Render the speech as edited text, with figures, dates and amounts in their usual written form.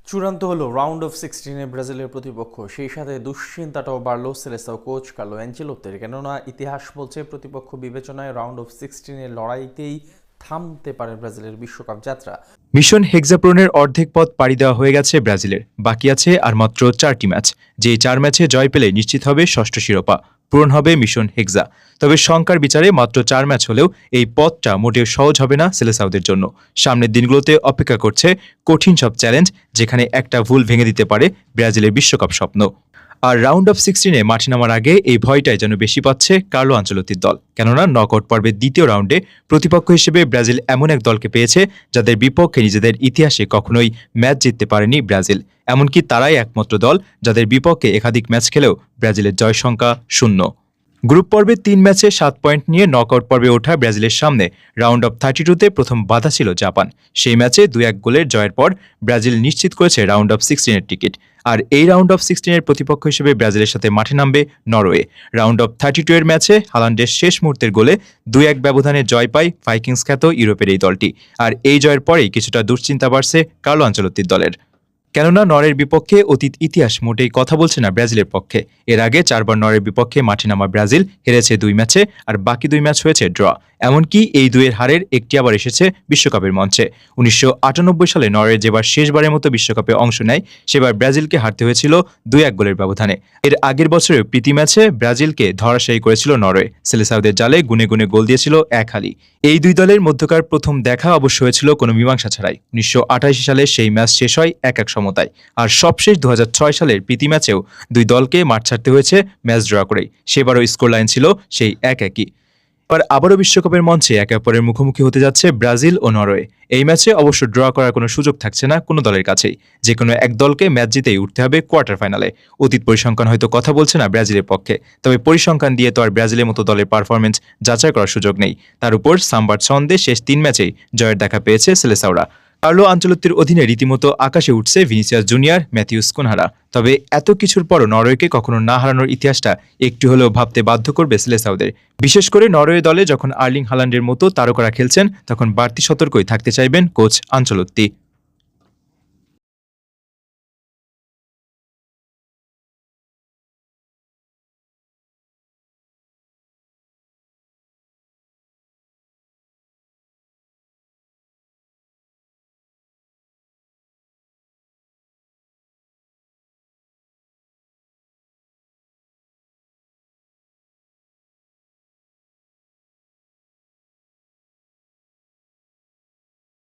চূড়ান্ত হলো round of 16-এ ব্রাজিলের প্রতিপক্ষ। সেই সাথে দুশ্চিন্তাটাও বাড়ল সেলেসাও কোচ কার্লো অ্যানচেলোত্তির, কেননা ইতিহাস বলছে প্রতিপক্ষ বিবেচনায় রাউন্ড অফ 16-এর লড়াইতেই থামতে পারে ব্রাজিলের বিশ্বকাপ যাত্রা। মিশন হেক্সাপ্রনের অর্ধেক পথ পাড়ি দেওয়া হয়ে গেছে ব্রাজিলের। বাকি আছে আর মাত্র 4টি ম্যাচ। যে 4 ম্যাচে জয় পেলে নিশ্চিত হবে ষষ্ঠ শিরোপা, পূরণ হবে মিশন হেক্সা। তবে সংখ্যার বিচারে মাত্র 4 ম্যাচ হলেও এই পথটা মোটেও সহজ হবে না সেলেসাওদের জন্য। সামনের দিনগুলোতে অপেক্ষা করছে কঠিন সব চ্যালেঞ্জ, যেখানে একটা ভুল ভেঙে দিতে পারে ব্রাজিলের বিশ্বকাপ স্বপ্ন। আর রাউন্ড অফ 16-এ মাঠে নামার আগে এই ভয়টাই যেন বেশি পাচ্ছে কার্লো আনচেলত্তির দল, কেননা নকআউট পর্বের দ্বিতীয় রাউন্ডে প্রতিপক্ষ হিসেবে ব্রাজিল এমন এক দলকে পেয়েছে যাদের বিপক্ষে নিজেদের ইতিহাসে কখনোই ম্যাচ জিততে পারেনি ব্রাজিল। এমনকি তারাই একমাত্র দল যাদের বিপক্ষে একাধিক ম্যাচ খেলেও ব্রাজিলের জয় সংখ্যা 0। গ্রুপ পর্বে 3 ম্যাচে 7 পয়েন্ট নিয়ে নকআউট পর্বে ওঠা ব্রাজিলের সামনে রাউন্ড অফ 32-তে প্রথম বাধা ছিল জাপান। সেই ম্যাচে 2-1 গোলের জয়ের পর ব্রাজিল নিশ্চিত করেছে রাউন্ড অফ 16-এর টিকিট। আর এই রাউন্ড অফ 16-এর প্রতিপক্ষ হিসেবে ব্রাজিলের সাথে মাঠে নামবে নরওয়ে। রাউন্ড অফ 32-এর ম্যাচে হালান্ডের শেষ মুহূর্তের গোলে 2-1 ব্যবধানে জয় পায় ভাইকিংস খ্যাত ইউরোপের এই দলটি। আর এই জয়ের পরেই কিছুটা দুশ্চিন্তা বাড়ছে কার্লো আনচেলত্তির দলের, কেননা নরের বিপক্ষে অতীত ইতিহাস মোটেই কথা বলছে না ব্রাজিলের পক্ষে। এর আগে 4 বার নরের বিপক্ষে মাঠে নামা ব্রাজিল হেরেছে 2 ম্যাচে, আর বাকি 2 ম্যাচ হয়েছে ড্র। এমনকি এই দুইয়ের হারের একটি আবার এসেছে বিশ্বকাপের মঞ্চে। 1998 সালে নরওয়ে যেবার শেষবারের মতো বিশ্বকাপে অংশ নেয়, সেবার ব্রাজিলকে হারতে হয়েছিল 2-1 গোলের ব্যবধানে। এর আগের বছরের প্রীতি ম্যাচে ব্রাজিলকে ধরাশায়ী করেছিল নরওয়ে। সেলেসাওদের জালে গুনে গুনে গোল দিয়েছিল 1 হালি। এই দুই দলের মধ্যকার প্রথম দেখা অবশ্য হয়েছিল কোনো মীমাংসা ছাড়াই। 1988 সালে সেই ম্যাচ শেষ হয় 1-1 সমতায়। আর সবশেষ 2006 সালের প্রীতি ম্যাচেও দুই দলকে মাঠ ছাড়তে হয়েছে ম্যাচ ড্র করেই। সেবারও স্কোর লাইন ছিল সেই 1-1ই। এবার আবারও বিশ্বকাপের মঞ্চে একে অপরের মুখোমুখি হতে যাচ্ছে ব্রাজিল ও নরওয়ে। এই ম্যাচে অবশ্য ড্র করার কোনো সুযোগ থাকছে না কোনো দলের কাছেই। যে কোনো এক দলকে ম্যাচ জিতেই উঠতে হবে কোয়ার্টার ফাইনালে। অতীত পরিসংখ্যান হয়তো কথা বলছে না ব্রাজিলের পক্ষে, তবে পরিসংখ্যান দিয়ে তো আর ব্রাজিলের মতো দলের পারফরমেন্স যাচাই করার সুযোগ নেই। তার উপর সাম্বার ছন্দে শেষ 3 ম্যাচেই জয়ের দেখা পেয়েছে সেলেসাওরা। কার্লো আনচেলত্তির অধীনে রীতিমতো আকাশে উঠছে ভিনিসিয়াস জুনিয়র, ম্যাথিউস কুনহারা। তবে এত কিছুর পরও নরওয়েকে কখনো না হারানোর ইতিহাসটা একটু হলেও ভাবতে বাধ্য করবে সেলেসাওদের। বিশেষ করে নরওয়ে দলে যখন আর্লিং হালান্ডের মতো তারকারা খেলছেন, তখন বাড়তি সতর্কই থাকতে চাইবেন কোচ আনচেলত্তি।